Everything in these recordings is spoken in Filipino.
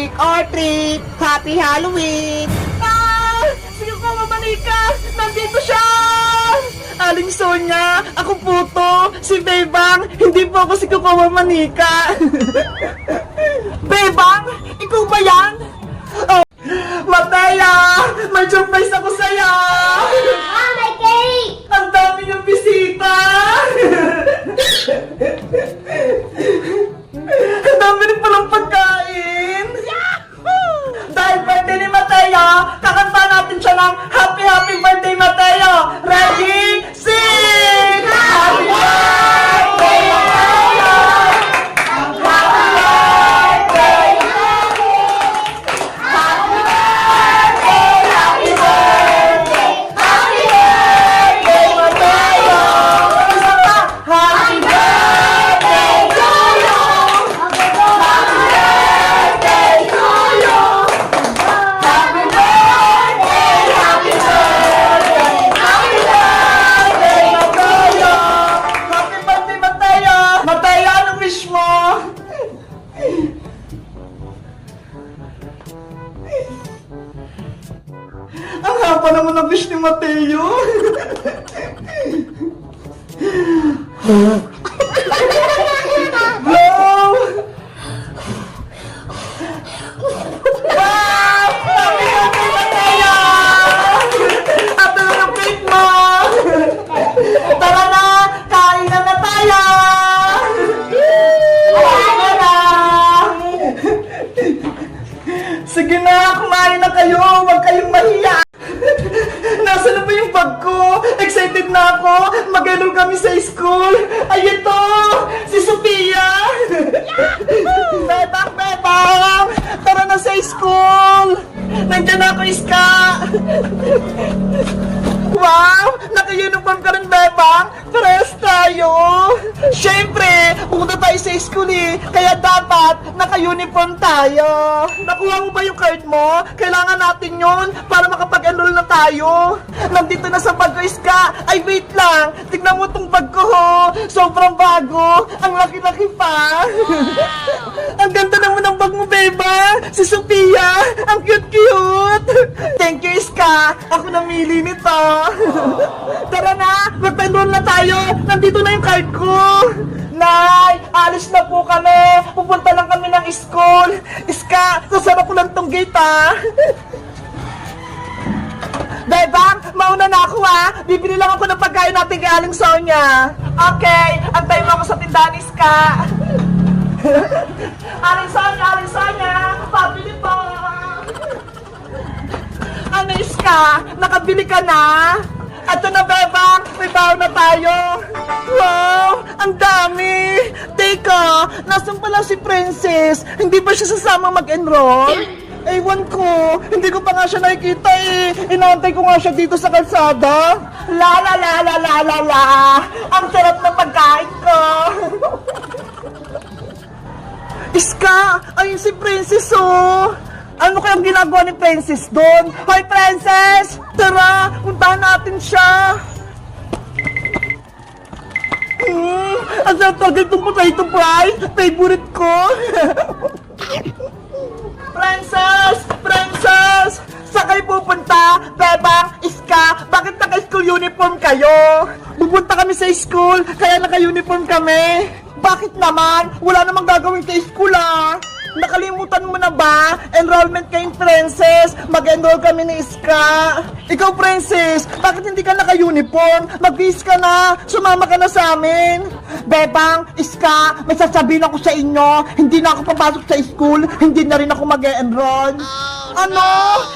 Trick or treat! Happy Halloween! Sige ko, Manika! Nandito siya! Aling Sonia, ako po to, si Bebang, hindi po ako si Kuko Manika. Bebang, ikaw ba yan? Oh, Mataya, may surprise ako sa'yo! May cake! Ang dami ng bisita! Ang dami rin palang pagkain! Dahil birthday ni Mateo, kakanta natin siya ng Happy Happy Birthday Mateo! Ready? Sing! Happy Birthday Mateo! Happy Birthday! Happy Birthday! Happy Birthday! Happy Birthday Mateo! Isa pa! Happy Birthday to you! Happy Birthday to you! Happy birthday, happy birthday, happy birthday, Mateo! Happy birthday, Mateo! Mateo, anong wish mo? Ang haba naman ang wish ni Mateo. Wow! Wow! Happy birthday, Mateo! At ano yung cake mo? Tara na! Kain na na tayo! Kain na na! Sige na, kumain na kayo! Huwag kayong mahiya! Nasaan na ba yung bag ko? Excited na ako! Mag-enroll kami sa school! Ay, ito! Si Sophia! Bebang! Bebang! Tara na sa school! Nandiyan na ako, Iska! Wow! Naka-uniform ka rin, Bebang! Parehas tayo! Siyempre, pupunta tayo sa school eh! Kaya dapat naka-uniform tayo! Nakuha mo ba yung card mo? Kailangan natin yun para makapag-enroll na tayo! Nandito na sa bag ko, Iska! Ay, wait lang! Tignan mo tong bag ko, ho! Sobrang bago! Ang laki-laki pa! Ang ganda naman ng bag mo, Beba! Si Sophia! Ang cute-cute! Thank you, Iska! Ako namili nito! Tara na! Mag-enroll na tayo! Nandito na yung card ko! Nay! Alis na po kami! Pupunta lang kami ng school! Iska! Sasara ko lang tong gate, ha! Bebang! Mauna na ako, ha! Bibili lang ako ng pagkain natin kay Aling Sonia! Okay! Antay mo ako sa tindahan, Iska! Aling Sonia! Pabili po! Ano, Iska? Nakabili ka na? Ato na, Bebang! May baon na tayo! Wow! Ang dami! Teka! Nasaan pala si Princess? Hindi ba siya sasama mag-enroll? Ewan ko! Hindi ko pa nga siya nakikita eh! Inaantay ko nga siya dito sa kalsada! La la la la la la la! Ang sarap ng pagkain ko! Iska! Ayun si Princess, oh! Ano kayang ginagawa ni Princess doon? Hoy, Princess! Tara, puntahan natin siya! Ang sarap talaga itong potato fry! Favorite ko! Princess! Princess! Saan kayo pupunta? Bebang, Iska, bakit naka-school uniform kayo? Pupunta kami sa school, kaya naka-uniform kami. Bakit naman? Wala namang gagawin sa school, ah! Nakalimutan mo na ba? Enrollment kayong Princess! Mag-enroll kami ni Iska! Ikaw, Princess! Bakit hindi ka naka-uniform? Mag-bis ka na! Sumama ka na sa amin! Bebang, Iska, may sasabihin ako sa inyo, hindi na ako papasok sa school, hindi na rin ako mag-enroll. Ano?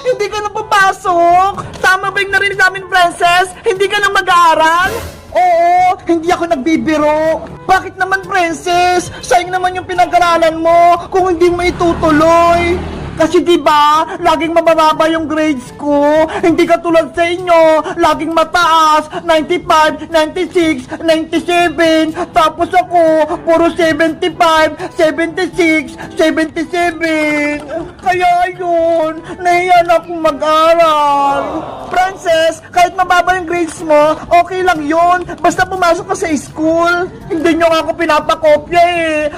Hindi ka na papasok? Tama ba yung narinig namin, Princess? Hindi ka na mag-aaral? Oo, hindi ako nagbibiro. Bakit naman, Princess? Sayang naman yung pinag-aralan mo kung hindi mo itutuloy. Kasi diba, laging mabababa yung grades ko. Hindi katulad sa inyo, laging mataas, 95, 96, 97. Tapos ako, puro 75, 76, 77. Kaya yun, nahiya na akong mag-aral. Princess, kahit mababa yung grades mo, okay lang yun. Basta pumasok ka sa school. Hindi nyo nga ako pinapakopya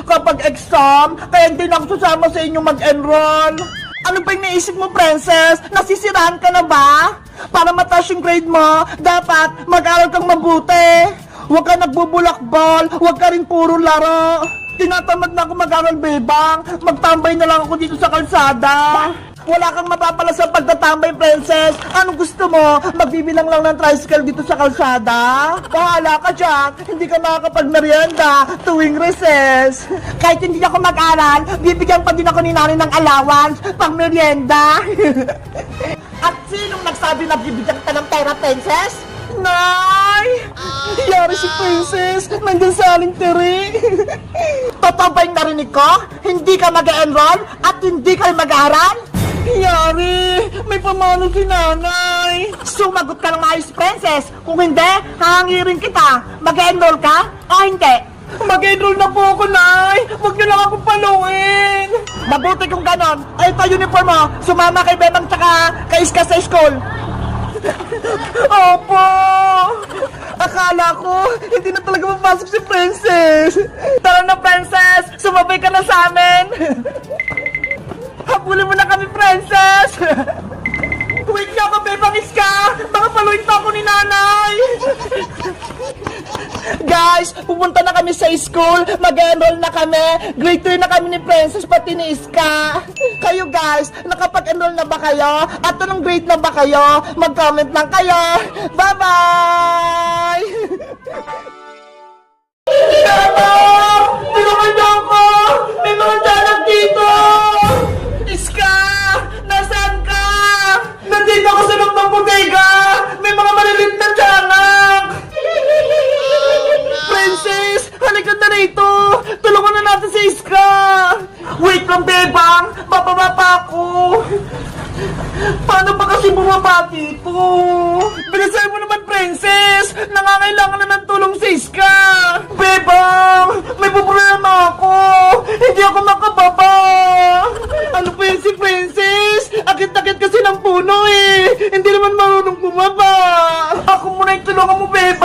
kapag exam, kaya hindi na ako susama sa inyo mag-enroll. Ano ba yung naisip mo, Princess? Nasisirahan ka na ba? Para mataas yung grade mo, dapat mag-aral kang mabuti. Huwag ka nagbubulakbol, huwag ka rin puro laro. Tinatamad na ako mag-aral, bebang. Magtambay na lang ako dito sa kalsada. Wala kang mapapala sa pagtatambay, Princess. Anong gusto mo? Magbibilang lang ng tricycle dito sa kalsada? Bahala ka dyan. Hindi ka makakapag-merienda tuwing recess. Kahit hindi ako mag-aral, bibigyan pa din ako ni nanay ng allowance pang merienda. At sinong nagsabi na bibigyan kita ng pera, Princess? Nay! Yari si Princess! Nandun sa aling tiri! Totoo ba yung narinig ko? Hindi ka mag-enroll at hindi ka mag-aaral? Yari! May pamano si nanay! Sumagot ka ng maayos, Princess! Kung hindi, hahangirin kita! Mag-enroll ka o hindi? Mag-enroll na po ako, Nay! Huwag niyo lang akong paluin! Mabuti kung ganon. Ay, ito uniform mo. Sumama kay Bebang tsaka kay Iska sa school. Opo! Akala ko, hindi na talaga mapasok si Princess. Tara na, Princess! Sumabay ka na sa amin! Habulin mo na kami, Princess! Wait nga ka, Bebang Iska! Baka paluin pa ako ni nanay! Guys, pupunta na kami sa school, mag-enroll na kami, grade 3 na kami ni Princess pati ni Iska. Kayo guys, nakapag-enroll na ba kayo? At anong grade na ba kayo? Mag-comment lang kayo. Bye-bye! Mama! Tulungan niyo ako! May mga dalag dito! Iska! Nasaan ka? Nandito ako sa loob ng bodega! May mga malilit na tiyanak! Princess! Halika na rito! Tulungan na natin si Iska! Wait lang, Bebang! Bababa pa ako! Paano ba kasi bumaba dito? Bilisan mo naman, Princess! Nangangailangan na ng tulong si Iska! Bebang! May problema ako! Hindi ako makababa! Ano pa yun si Princess? Akit-akit kasi ng puno eh! Hindi naman marunong bumaba! Ako muna yung tulungan mo, Bebang!